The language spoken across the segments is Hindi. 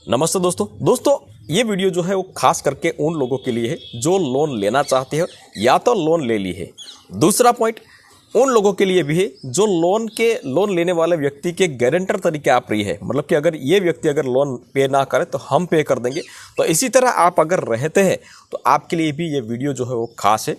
नमस्ते दोस्तों ये वीडियो जो है वो खास करके उन लोगों के लिए है जो लोन लेना चाहते हैं या तो लोन ले ली है। दूसरा पॉइंट उन लोगों के लिए भी है जो लोन लेने वाले व्यक्ति के गारंटर तरीके आप रही है, मतलब कि अगर ये व्यक्ति अगर लोन पे ना करे तो हम पे कर देंगे। तो इसी तरह आप अगर रहते हैं तो आपके लिए भी ये वीडियो जो है वो खास है,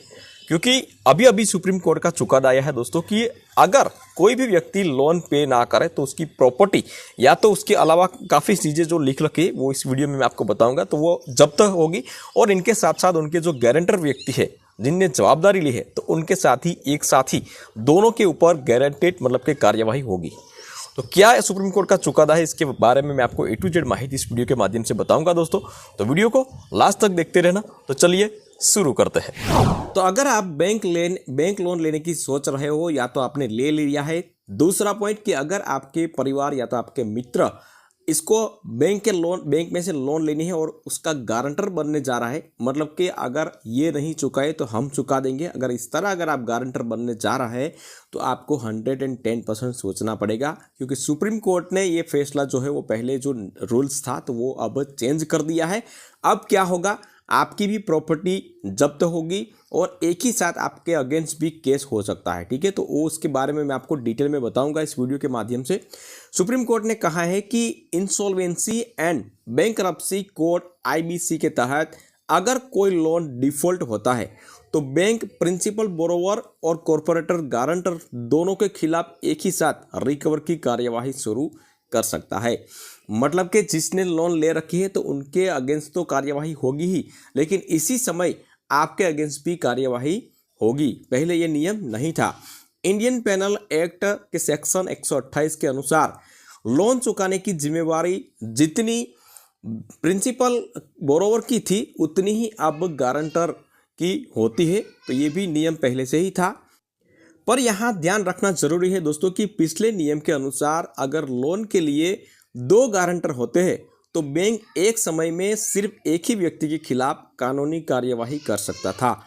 क्योंकि अभी सुप्रीम कोर्ट का चुकादा आया है दोस्तों कि अगर कोई भी व्यक्ति लोन पे ना करे तो उसकी प्रॉपर्टी या तो उसके अलावा काफ़ी चीज़ें जो लिख रखी है वो इस वीडियो में मैं आपको बताऊंगा, तो वो जब्त होगी। और इनके साथ साथ उनके जो गारंटर व्यक्ति है जिनने जवाबदारी ली है तो उनके साथ ही एक साथ ही दोनों के ऊपर गारंटेड मतलब कि कार्यवाही होगी। तो क्या सुप्रीम कोर्ट का चुकादा है, इसके बारे में मैं आपको A to Z माहिती इस वीडियो के माध्यम से बताऊंगा दोस्तों। तो वीडियो को लास्ट तक देखते रहना। तो चलिए शुरू करते हैं। तो अगर आप बैंक लोन लेने की सोच रहे हो या तो आपने ले लिया है। दूसरा पॉइंट कि अगर आपके परिवार या तो आपके मित्र इसको बैंक में से लोन लेनी है और उसका गारंटर बनने जा रहा है, मतलब कि अगर ये नहीं चुकाए तो हम चुका देंगे, अगर इस तरह अगर आप गारंटर बनने जा रहा है तो आपको 110% सोचना पड़ेगा, क्योंकि सुप्रीम कोर्ट ने ये फैसला जो है वो पहले जो रूल्स था तो वो अब चेंज कर दिया है। अब क्या होगा, आपकी भी प्रॉपर्टी जब्त होगी और एक ही साथ आपके अगेंस्ट भी केस हो सकता है। ठीक है, तो वो उसके बारे में मैं आपको डिटेल में बताऊंगा इस वीडियो के माध्यम से। सुप्रीम कोर्ट ने कहा है कि insolvency and bankruptcy code IBC के तहत अगर कोई लोन डिफॉल्ट होता है तो बैंक प्रिंसिपल बोरोवर और कॉर्पोरेटर गारंटर दोनों के खिलाफ एक ही साथ रिकवर की कार्यवाही शुरू कर सकता है। मतलब कि जिसने लोन ले रखी है तो उनके अगेंस्ट तो कार्यवाही होगी ही, लेकिन इसी समय आपके अगेंस्ट भी कार्यवाही होगी। पहले ये नियम नहीं था। इंडियन पेनल एक्ट के सेक्शन 128 के अनुसार लोन चुकाने की जिम्मेवारी जितनी प्रिंसिपल बोरोवर की थी उतनी ही अब गारंटर की होती है। तो ये भी नियम पहले से ही था, पर यहाँ ध्यान रखना जरूरी है दोस्तों कि पिछले नियम के अनुसार अगर लोन के लिए 2 गारंटर होते हैं तो बैंक एक समय में सिर्फ एक ही व्यक्ति के खिलाफ कानूनी कार्यवाही कर सकता था,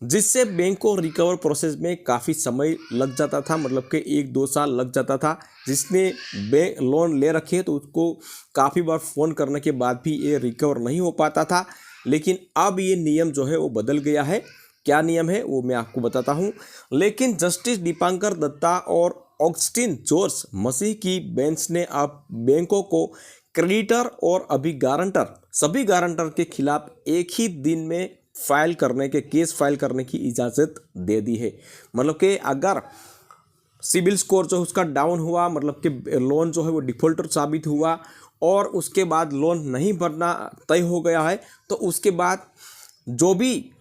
जिससे बैंक को रिकवर प्रोसेस में काफ़ी समय लग जाता था, मतलब कि 1-2 साल लग जाता था। जिसने बैंक लोन ले रखे तो उसको काफ़ी बार फ़ोन करने के बाद भी ये रिकवर नहीं हो पाता था। लेकिन अब ये नियम जो है वो बदल गया है। क्या नियम है वो मैं आपको बताता हूँ। लेकिन जस्टिस दीपांकर दत्ता और ऑगस्टिन जॉर्ज मसीह की बेंच ने अब बैंकों को क्रेडिटर और अभी गारंटर सभी गारंटर के खिलाफ एक ही दिन में केस फाइल करने की इजाज़त दे दी है। मतलब कि अगर सिबिल स्कोर जो उसका डाउन हुआ, मतलब कि लोन जो है वो डिफॉल्टर साबित हुआ और उसके बाद लोन नहीं भरना तय हो गया है, तो उसके बाद जो भी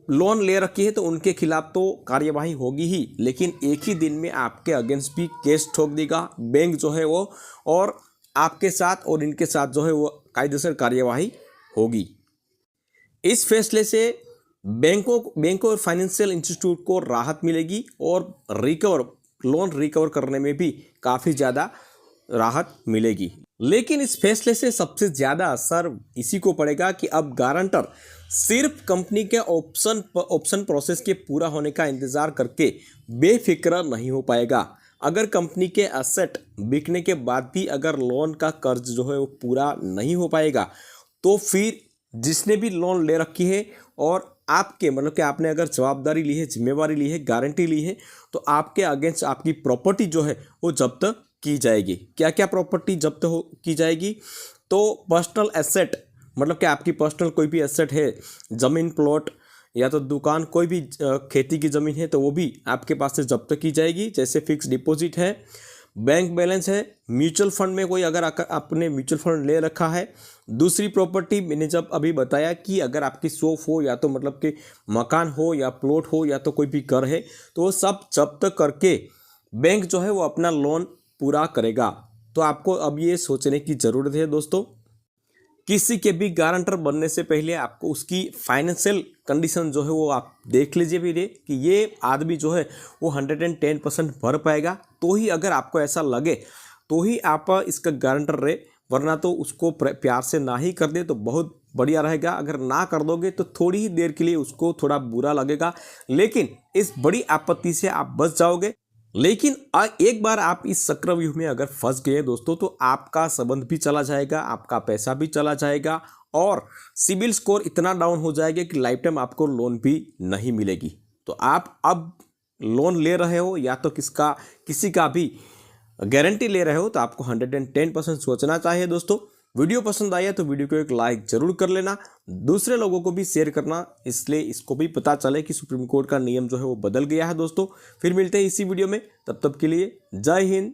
लोन ले रखी है तो उनके खिलाफ तो कार्यवाही होगी ही, लेकिन एक ही दिन में आपके अगेंस्ट भी केस ठोक देगा बैंक जो है वो, और आपके साथ और इनके साथ जो है वो कायदेसर कार्यवाही होगी। इस फैसले से बैंकों और फाइनेंशियल इंस्टीट्यूट को राहत मिलेगी और लोन रिकवर करने में भी काफ़ी ज़्यादा राहत मिलेगी। लेकिन इस फैसले से सबसे ज़्यादा असर इसी को पड़ेगा कि अब गारंटर सिर्फ कंपनी के ऑप्शन प्रोसेस के पूरा होने का इंतज़ार करके बेफिक्र नहीं हो पाएगा। अगर कंपनी के एसेट बिकने के बाद भी अगर लोन का कर्ज जो है वो पूरा नहीं हो पाएगा तो फिर जिसने भी लोन ले रखी है और आपके मतलब कि आपने अगर जवाबदारी ली है, जिम्मेवारी ली है, गारंटी ली है, तो आपके अगेंस्ट आपकी प्रॉपर्टी जो है वो जब्त की जाएगी। क्या क्या प्रॉपर्टी जब्त की जाएगी? तो पर्सनल एसेट, मतलब कि आपकी पर्सनल कोई भी एसेट है, ज़मीन प्लॉट या तो दुकान, कोई भी खेती की ज़मीन है तो वो भी आपके पास से जब्त की जाएगी। जैसे फिक्स डिपॉजिट है, बैंक बैलेंस है, म्यूचुअल फंड में कोई अगर आपने म्यूचुअल फंड ले रखा है। दूसरी प्रॉपर्टी मैंने जब अभी बताया कि अगर आपकी शॉप हो या तो मतलब कि मकान हो या प्लॉट हो या तो कोई भी घर है, तो वो सब जब्त करके बैंक जो है वो अपना लोन पूरा करेगा। तो आपको अब ये सोचने की ज़रूरत है दोस्तों, किसी के भी गारंटर बनने से पहले आपको उसकी फाइनेंशियल कंडीशन जो है वो आप देख लीजिए भी कि ये आदमी जो है वो 110% भर पाएगा। तो ही अगर आपको ऐसा लगे तो ही आप इसका गारंटर रहे, वरना तो उसको प्यार से ना ही कर दे तो बहुत बढ़िया रहेगा। अगर ना कर दोगे तो थोड़ी ही देर के लिए उसको थोड़ा बुरा लगेगा, लेकिन इस बड़ी आपत्ति से आप बच जाओगे। लेकिन एक बार आप इस चक्रव्यूह में अगर फंस गए दोस्तों, तो आपका संबंध भी चला जाएगा, आपका पैसा भी चला जाएगा और सिबिल स्कोर इतना डाउन हो जाएगा कि लाइफ टाइम आपको लोन भी नहीं मिलेगी। तो आप अब लोन ले रहे हो या तो किसी का भी गारंटी ले रहे हो, तो आपको 110% सोचना चाहिए दोस्तों। वीडियो पसंद आया तो वीडियो को एक लाइक जरूर कर लेना, दूसरे लोगों को भी शेयर करना, इसलिए इसको भी पता चले कि सुप्रीम कोर्ट का नियम जो है वो बदल गया है दोस्तों। फिर मिलते हैं इसी वीडियो में, तब तक के लिए जय हिंद।